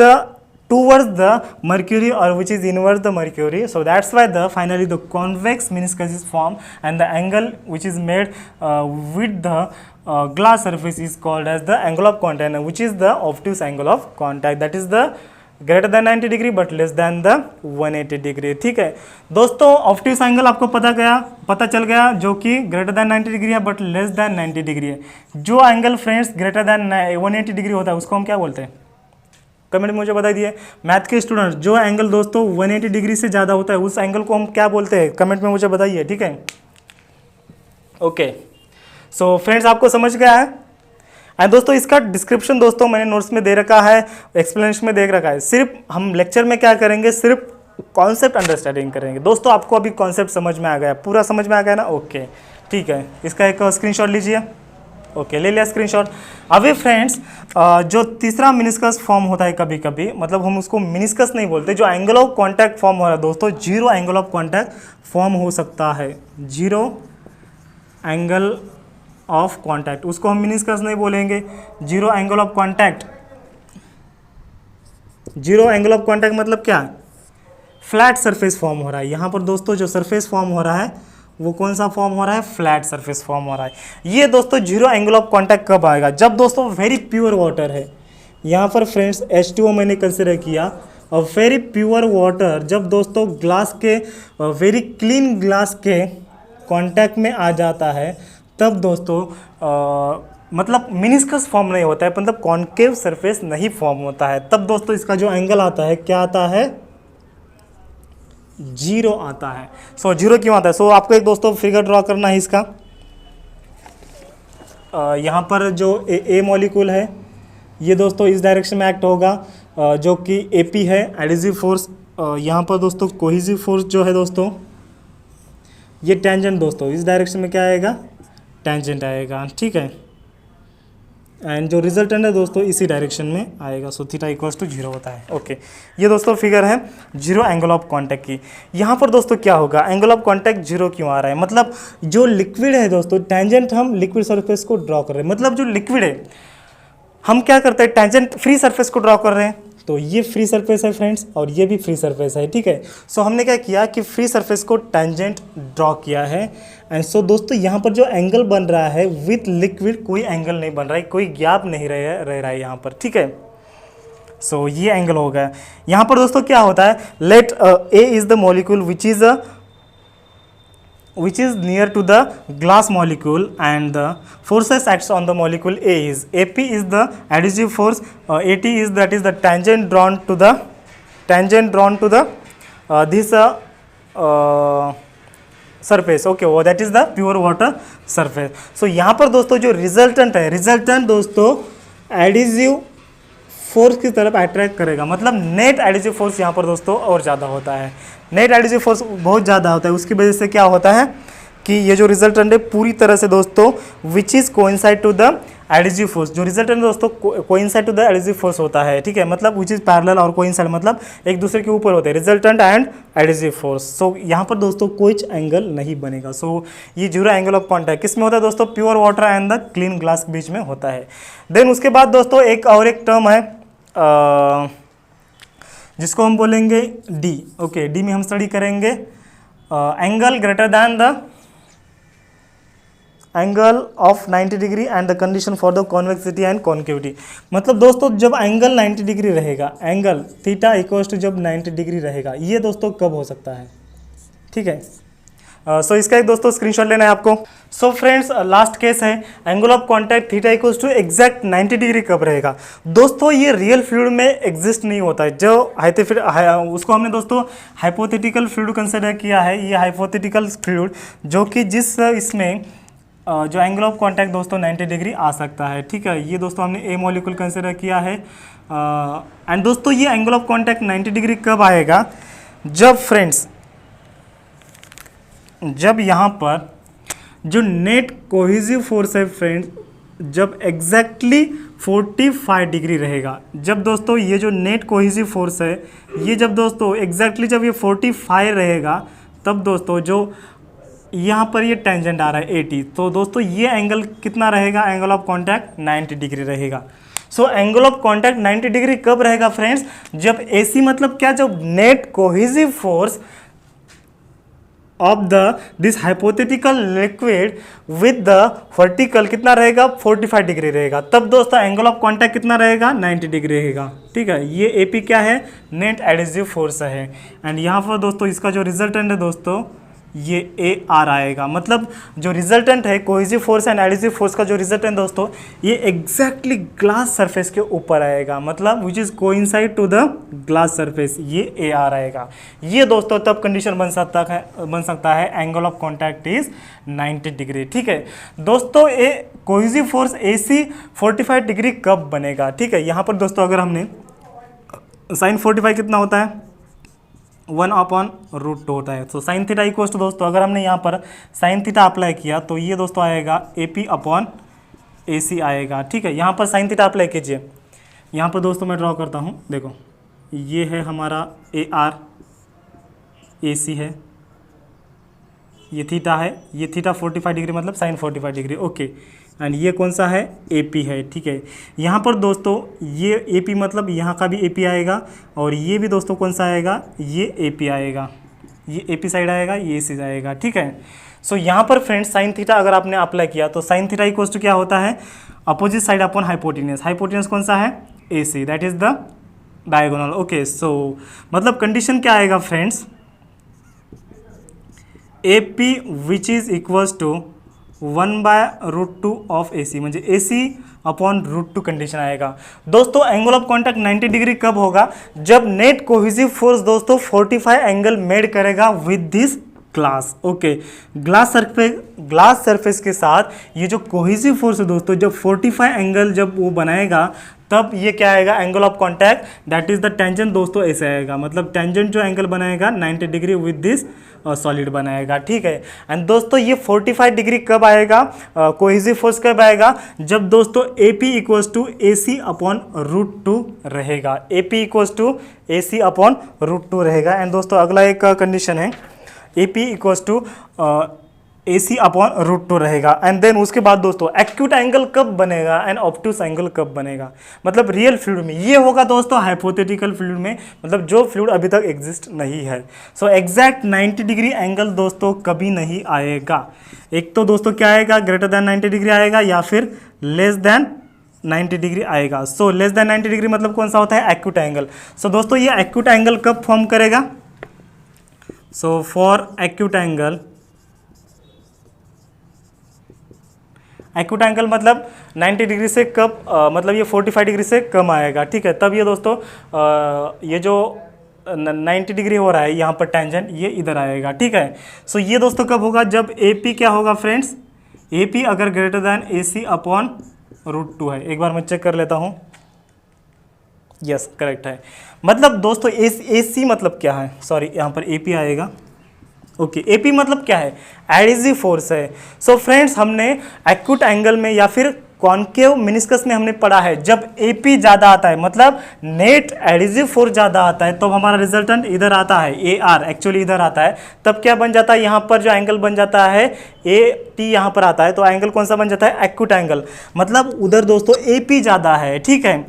towards the mercury or which is inverse the mercury, so that's why the finally the convex meniscus is formed and the angle which is made with the glass surface is called as the angle of contact, which is the obtuse angle of contact, that is the greater than 90 degree but less than the 180 degree, ठीक है दोस्तों। Obtuse angle आपको पता चल गया जो कि greater than 90 degree है बट लेस देन 90 डिग्री है। जो angle friends greater than 180 degree होता है उसको हम क्या बोलते हैं, कमेंट में मुझे बता दिए। मैथ के स्टूडेंट, जो एंगल दोस्तों 180 डिग्री से ज़्यादा होता है उस एंगल को हम क्या बोलते हैं, कमेंट में मुझे बताइए, ठीक है। ओके, सो फ्रेंड्स आपको समझ गया है। एंड दोस्तों इसका डिस्क्रिप्शन दोस्तों मैंने नोट्स में दे रखा है, एक्सप्लेनेशन में दे रखा है। सिर्फ हम लेक्चर में क्या करेंगे, सिर्फ कॉन्सेप्ट अंडरस्टैंडिंग करेंगे। दोस्तों आपको अभी कॉन्सेप्ट समझ में आ गया, पूरा समझ में आ गया ना, ओके ठीक है। इसका एक स्क्रीनशॉट लीजिए, ओके ले लिया स्क्रीनशॉट। अभी फ्रेंड्स जो तीसरा मिनिस्कस फॉर्म होता है कभी कभी, मतलब हम उसको मिनिस्कस नहीं बोलते, जो एंगल ऑफ कॉन्टैक्ट फॉर्म हो रहा है दोस्तों, zero angle of contact form हो सकता है, जीरो एंगल ऑफ कॉन्टैक्ट, उसको हम मिनिस्कस नहीं बोलेंगे। Zero angle of contact, zero angle of contact मतलब क्या, फ्लैट सरफेस फॉर्म हो रहा है। यहाँ पर दोस्तों जो सरफेस फॉर्म हो रहा है वो कौन सा फॉर्म हो रहा है, फ्लैट सरफेस फॉर्म हो रहा है। ये दोस्तों जीरो एंगल ऑफ कॉन्टैक्ट कब आएगा, जब दोस्तों वेरी प्योर वाटर है। यहाँ पर फ्रेंड्स H2O मैंने कंसिडर किया, और वेरी प्योर वाटर जब दोस्तों ग्लास के वेरी क्लीन ग्लास के कॉन्टैक्ट में आ जाता है, तब दोस्तों मतलब मिनिस्कस फॉर्म नहीं होता है, मतलब कॉन्केव सरफेस नहीं फॉर्म होता है। तब दोस्तों इसका जो एंगल आता है क्या आता है, जीरो आता है। सो जीरो क्यों आता है, सो आपको एक दोस्तों फिगर ड्रॉ करना है इसका। यहाँ पर जो ए मॉलिक्यूल है ये दोस्तों इस डायरेक्शन में एक्ट होगा, जो कि AP है एडिसिव फोर्स। यहाँ पर दोस्तों कोहेसिव फोर्स जो है दोस्तों, ये टेंजेंट दोस्तों इस डायरेक्शन में क्या आएगा, टेंजेंट आएगा, ठीक है। एंड जो रिजल्टेंट है दोस्तों इसी डायरेक्शन में आएगा, so theta equals to zero होता है, ओके। ये दोस्तों फिगर है जीरो एंगल ऑफ कॉन्टैक्ट की। यहाँ पर दोस्तों क्या होगा, एंगल ऑफ कॉन्टैक्ट जीरो क्यों आ रहा है, मतलब जो लिक्विड है दोस्तों, टेंजेंट हम लिक्विड सरफेस को ड्रॉ कर रहे हैं, मतलब जो लिक्विड है हम क्या करते हैं, टेंजेंट फ्री सरफेस को ड्रॉ कर रहे हैं। तो ये फ्री सरफेस है फ्रेंड्स, और ये भी फ्री सरफेस है, ठीक है। सो हमने क्या किया कि फ्री सरफेस को टेंजेंट ड्रॉ किया है। एंड सो दोस्तों यहाँ पर जो एंगल बन रहा है विथ लिक्विड, कोई एंगल नहीं बन रहा है, कोई गैप नहीं रह रहा है यहाँ पर, ठीक है। सो ये एंगल हो गया। यहाँ पर दोस्तों क्या होता है, let A is the molecule which is near to the glass molecule, and the forces acts on the molecule A is AP is the adhesive force, AT is that is the tangent drawn to the this surface, okay, वो that is the pure water surface। so यहाँ पर दोस्तों जो resultant है, resultant दोस्तों adhesive force की तरफ attract करेगा, मतलब नेट एडिसिव फोर्स यहाँ पर दोस्तों और ज़्यादा होता है, नेट एडिसिव फोर्स बहुत ज़्यादा होता है। उसकी वजह से क्या होता है कि ये जो रिजल्टेंट है पूरी तरह से दोस्तों which is coincide to the adhesive force, जो रिजल्टेंट दोस्तों coincide to the adhesive force होता है, ठीक है, मतलब विच इज़ पैरेलल और कोइंसाइड मतलब एक दूसरे के ऊपर होते हैं, resultant and adhesive force. So यहाँ पर दोस्तों कोई एंगल नहीं बनेगा। सो ये जीरो एंगल ऑफ कॉन्टैक्ट किस में होता है दोस्तों, pure water and the clean glass के बीच में होता है। देन उसके बाद दोस्तों एक टर्म है जिसको हम बोलेंगे D, ओके। D में हम स्टडी करेंगे angle greater than the angle of 90 degree and the condition for the convexity and concavity. मतलब दोस्तों जब एंगल 90 डिग्री रहेगा, एंगल थीटा इक्वल्स टू जब 90 डिग्री रहेगा, ये दोस्तों कब हो सकता है, ठीक है। सो इसका एक दोस्तों स्क्रीनशॉट लेना है आपको। सो फ्रेंड्स लास्ट केस है, angle of contact theta equals to exact 90 degree कब रहेगा। दोस्तों ये रियल फ्लूइड में एग्जिस्ट नहीं होता है, जो उसको हमने दोस्तों हाइपोथेटिकल फ्लूइड कंसिडर किया है। ये हाइपोथेटिकल फ्लूइड जो कि जिस इसमें जो एंगल ऑफ कांटेक्ट दोस्तों 90 डिग्री आ सकता है। ठीक है, ये दोस्तों हमने ए मॉलिक्यूल कंसिडर किया है। एंड दोस्तों ये एंगल ऑफ कांटेक्ट 90 डिग्री कब आएगा? जब फ्रेंड्स, जब यहाँ पर जो नेट कोहेसिव फोर्स है फ्रेंड्स, जब एग्जैक्टली 45 डिग्री रहेगा। जब दोस्तों ये जो नेट कोहेसिव फोर्स है, ये जब दोस्तों एग्जैक्टली जब ये 45 रहेगा, तब दोस्तों जो यहाँ पर ये टेंजेंट आ रहा है 80, तो दोस्तों ये एंगल कितना रहेगा? एंगल ऑफ कांटेक्ट 90 डिग्री रहेगा। So angle of contact 90 degree कब रहेगा फ्रेंड्स? जब AC मतलब क्या? जब net cohesive force of this hypothetical liquid with the vertical कितना रहेगा? 45 डिग्री रहेगा। तब दोस्तों एंगल ऑफ कांटेक्ट कितना रहेगा? 90 डिग्री रहेगा। ठीक है, ये AP क्या है? नेट एडहेसिव फोर्स है। एंड यहाँ पर दोस्तों इसका जो रिजल्टेंट है दोस्तों, ये AR आएगा। मतलब जो रिजल्टेंट है cohesive force and adhesive force का जो रिजल्टेंट दोस्तों, ये एग्जैक्टली ग्लास सरफेस के ऊपर आएगा, मतलब which is coincide to the glass surface, ये AR आएगा। ये दोस्तों तब कंडीशन बन सकता है angle of contact is 90 degree. ठीक है दोस्तों, कोहेसिव फोर्स AC 45 डिग्री कब बनेगा? ठीक है, यहाँ पर दोस्तों अगर हमने साइन 45 कितना होता है? 1/√2 होता है। तो साइन थीटा इक्वल्स टू दोस्तों, अगर हमने यहाँ पर साइन थीटा अप्लाई किया तो ये दोस्तों आएगा AP/AC आएगा। ठीक है, यहाँ पर साइन थीटा अप्लाई कीजिए। यहाँ पर दोस्तों मैं ड्रॉ करता हूँ, देखो ये है हमारा AR, AC है, ये थीटा है, ये थीटा 45 डिग्री मतलब साइन 45 डिग्री। ओके, एंड ये कौन सा है? AP है। ठीक है, यहाँ पर दोस्तों ये AP मतलब यहाँ का भी AP आएगा, और ये भी दोस्तों कौन सा आएगा? ये AP आएगा, ये AP साइड आएगा, ये AC आएगा। ठीक है, सो यहाँ पर फ्रेंड्स साइन थीटा अगर आपने अप्लाई किया तो साइन थीटा इक्वल्स टू क्या होता है? Opposite side upon hypotenuse. Hypotenuse कौन सा है? AC, that is the diagonal. Okay, so मतलब कंडीशन क्या आएगा friends? AP which is equals to 1/√2 of AC, म्हणजे AC/√2 कंडीशन आएगा। दोस्तों एंगल ऑफ कॉन्टैक्ट 90 डिग्री कब होगा? जब नेट कोहेसिव फोर्स दोस्तों 45 एंगल मेड करेगा with this glass. Okay, glass surface के साथ ये जो कोहेसिव फोर्स है दोस्तों, जब 45 एंगल जब वो बनाएगा, तब ये क्या आएगा? Angle of contact that is the tangent दोस्तों ऐसे आएगा, मतलब टेंजेंट जो एंगल बनाएगा 90 डिग्री विद दिस सॉलिड बनाएगा। ठीक है, एंड दोस्तों ये 45 डिग्री कब आएगा? कोहेसिव फोर्स कब आएगा? जब दोस्तों AP इक्वल्स टू AC/√2 रहेगा। AP इक्वल्स टू AC/√2 रहेगा। एंड दोस्तों अगला एक कंडीशन है AP इक्वल्स टू AC/√2 रहेगा। एंड देन उसके बाद दोस्तों एक्यूट एंगल कब बनेगा एंड ऑब्टूस एंगल कब बनेगा? मतलब रियल फ्लूइड में ये होगा दोस्तों, हाइपोथेटिकल फ्लूइड में, मतलब जो फ्लूइड अभी तक एग्जिस्ट नहीं है। सो एग्जैक्ट 90 डिग्री एंगल दोस्तों कभी नहीं आएगा। एक तो दोस्तों क्या आएगा? ग्रेटर देन 90 डिग्री आएगा, या फिर लेस देन 90 डिग्री आएगा। सो लेस देन 90 डिग्री मतलब कौन सा होता है? Acute angle. सो दोस्तों ये एक्यूट एंगल कब फॉर्म करेगा? सो फॉर एक्यूट एंगल मतलब 90 डिग्री से कब मतलब ये 45 डिग्री से कम आएगा। ठीक है, तब ये दोस्तों ये जो 90 डिग्री हो रहा है यहाँ पर टेंजेंट, ये इधर आएगा। ठीक है, सो ये दोस्तों कब होगा? जब AP क्या होगा फ्रेंड्स? AP अगर ग्रेटर दैन AC/√2 है। एक बार मैं चेक कर लेता हूँ। यस, करेक्ट है। मतलब दोस्तों AC मतलब क्या है? सॉरी, यहाँ पर AP आएगा। ओके, AP मतलब क्या है? एडहेसिव फोर्स है। सो फ्रेंड्स हमने एक्यूट एंगल में या फिर कॉन्केव मेनिस्कस में हमने पढ़ा है, जब AP ज़्यादा आता है मतलब नेट एडहेसिव फोर्स ज़्यादा आता है, तो हमारा रिजल्टेंट इधर आता है, AR एक्चुअली इधर आता है। तब क्या बन जाता है? यहाँ पर जो एंगल बन जाता है AT यहाँ पर आता है, तो एंगल कौन सा बन जाता है? Acute angle. मतलब उधर दोस्तों AP ज़्यादा है। ठीक है,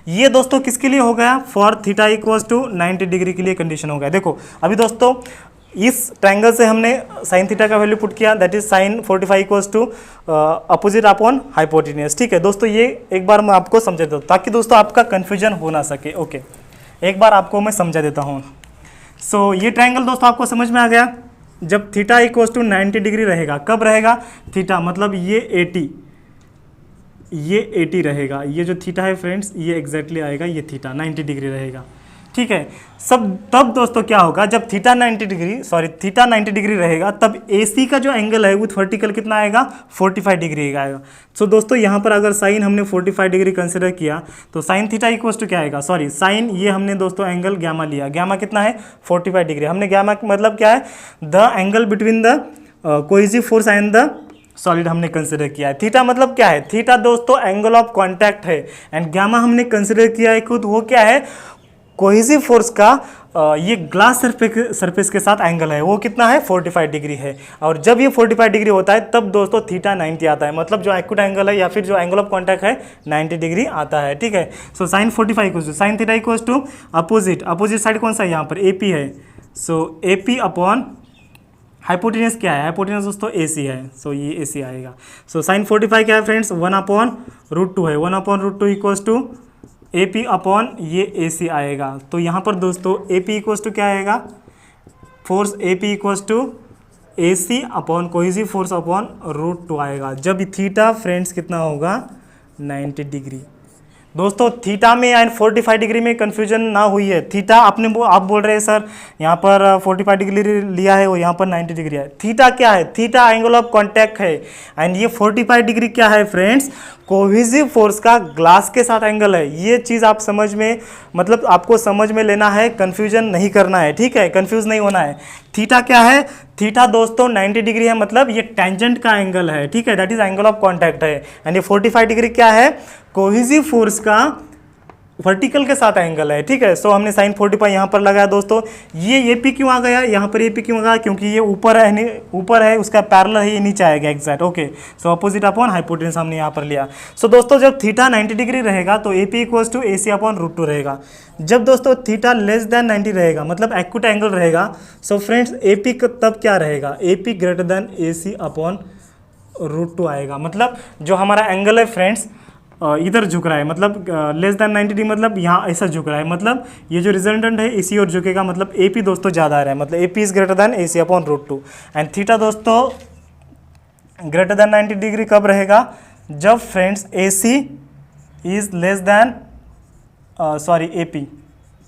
ये दोस्तों किसके लिए हो गया? For theta equals to 90 degree के लिए कंडीशन हो गया। देखो अभी दोस्तों इस ट्रायंगल से हमने साइन थीटा का वैल्यू पुट किया, that is sine 45 equals to opposite upon hypotenuse. ठीक है दोस्तों, ये एक बार मैं आपको समझा देता हूँ ताकि दोस्तों आपका कन्फ्यूजन हो ना सके। ओके, एक बार आपको मैं समझा देता हूँ। सो ये ट्रायंगल दोस्तों आपको समझ में आ गया? जब थीटा इक्वल्स टू 90 डिग्री रहेगा, कब रहेगा? थीटा मतलब ये 80 रहेगा। ये जो थीटा है फ्रेंड्स, ये एग्जैक्टली आएगा, ये थीटा 90 डिग्री रहेगा। ठीक है। सब तब दोस्तों क्या होगा, जब थीटा 90 डिग्री रहेगा तब AC का जो एंगल है विथ वर्टिकल कितना आएगा, 45 डिग्री आएगा। सो दोस्तों यहाँ पर अगर साइन हमने 45 डिग्री कंसिडर किया तो साइन थीटा इक्वल्स टू क्या आएगा, साइन ये हमने दोस्तों एंगल गैमा लिया, गैमा कितना है 45 डिग्री। हमने गैमा मतलब क्या है, the angle between the cohesive force and the solid हमने कंसिडर किया है। थीटा मतलब क्या है, थीटा दोस्तों एंगल ऑफ कॉन्टैक्ट है, एंड गैमा हमने कंसिडर किया है खुद, वो क्या है, कोहेसिव फोर्स का ये ग्लास सरफेस के साथ एंगल है, वो कितना है 45 डिग्री है। और जब ये 45 डिग्री होता है तब दोस्तों थीटा 90 आता है, मतलब जो एक्यूट एंगल है या फिर जो एंगल ऑफ कॉन्टैक्ट है 90 डिग्री आता है, ठीक है। So sine 45 equals to sine theta equals to opposite side कौन सा है यहाँ पर, AP है। सो AP अपॉन हाइपोटेनस क्या है, हाइपोटेनस दोस्तों AC है, सो ये AC आएगा। सो साइन 45 क्या है फ्रेंड्स, 1/√2 है, 1/√2 इक्वल्स टू AP अपॉन ये AC आएगा। तो यहाँ पर दोस्तों AP इक्वल्स टू क्या आएगा, force AP equals to AC upon cohesive force upon √2 आएगा, जब थीटा फ्रेंड्स कितना होगा 90 डिग्री। दोस्तों थीटा में एंड 45 डिग्री में कंफ्यूजन ना हुई है। थीटा आप बोल रहे हैं सर यहाँ पर 45 डिग्री लिया है और यहाँ पर 90 डिग्री है। थीटा क्या है, थीटा एंगल ऑफ कॉन्टैक्ट है, एंड ये 45 डिग्री क्या है फ्रेंड्स, कोहेसिव फोर्स का ग्लास के साथ एंगल है। ये चीज़ आप समझ में, मतलब आपको समझ में लेना है, कंफ्यूजन नहीं करना है, ठीक है, कंफ्यूज नहीं होना है। थीटा क्या है, थीटा दोस्तों 90 डिग्री है, मतलब ये टेंजेंट का एंगल है, ठीक है, that is angle of contact है। एंड ये 45 डिग्री क्या है, कोहेसिव फोर्स का वर्टिकल के साथ एंगल है, ठीक है। सो हमने साइन 45 यहाँ पर लगाया दोस्तों। ये AP क्यों आ गया यहाँ पर, AP क्यों आ गया, क्योंकि ये ऊपर है उसका पैरेलल है, ये नीचे आएगा एग्जैक्ट, ओके। सो अपोजिट अपॉन हाइपोटेनस हमने यहाँ पर लिया। सो दोस्तों जब थीटा 90 डिग्री रहेगा तो AP equals to AC upon √2 रहेगा। जब दोस्तों थीटा लेस देन 90 रहेगा, मतलब एक्यूट एंगल रहेगा, सो फ्रेंड्स AP तब क्या रहेगा, AP greater than AC upon √2 आएगा। मतलब जो हमारा एंगल है फ्रेंड्स इधर झुक रहा है, मतलब लेस देन 90 डिग्री, मतलब यहाँ ऐसा झुक रहा है, मतलब ये जो रिजल्टेंट है इसी ओर झुकेगा, मतलब AP दोस्तों ज़्यादा आ रहा है, मतलब AP is greater than AC upon √2। And theta दोस्तों ग्रेटर देन 90 डिग्री कब रहेगा, जब friends AC is less than AP,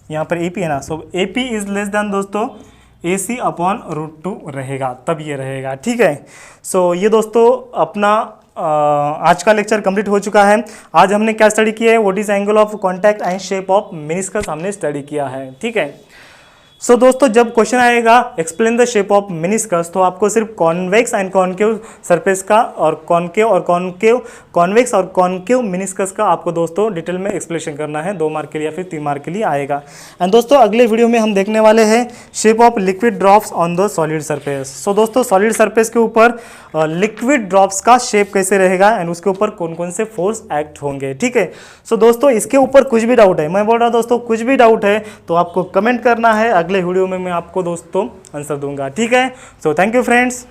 यहाँ पर AP है ना, सो AP इज लेस देन दोस्तों AC अपॉन √2 रहेगा, तब ये रहेगा, ठीक है। सो ये दोस्तों अपना आज का लेक्चर कंप्लीट हो चुका है। आज हमने क्या स्टडी किया है, what is angle of contact and shape of meniscus हमने स्टडी किया है, ठीक है। सो दोस्तों जब क्वेश्चन आएगा explain the shape of meniscus, तो आपको सिर्फ कॉन्वेक्स एंड कॉन्केव सरफेस का और कॉन्वेक्स और कॉन्केव मेनिस्कस का आपको दोस्तों डिटेल में एक्सप्लेनेशन करना है, 2 मार्क के लिए या फिर 3 मार्क के लिए आएगा। एंड दोस्तों अगले वीडियो में हम देखने वाले हैं shape of liquid drops on the solid surface. So दोस्तों सॉलिड सरफेस के ऊपर लिक्विड ड्रॉप्स का शेप कैसे रहेगा एंड उसके ऊपर कौन कौन से फोर्स एक्ट होंगे, ठीक है। सो दोस्तों इसके ऊपर कुछ भी डाउट है, मैं बोल रहा हूँ दोस्तों कुछ भी डाउट है तो आपको कमेंट करना है, अगले वीडियो में मैं आपको दोस्तों आंसर दूंगा, ठीक है। So thank you friends.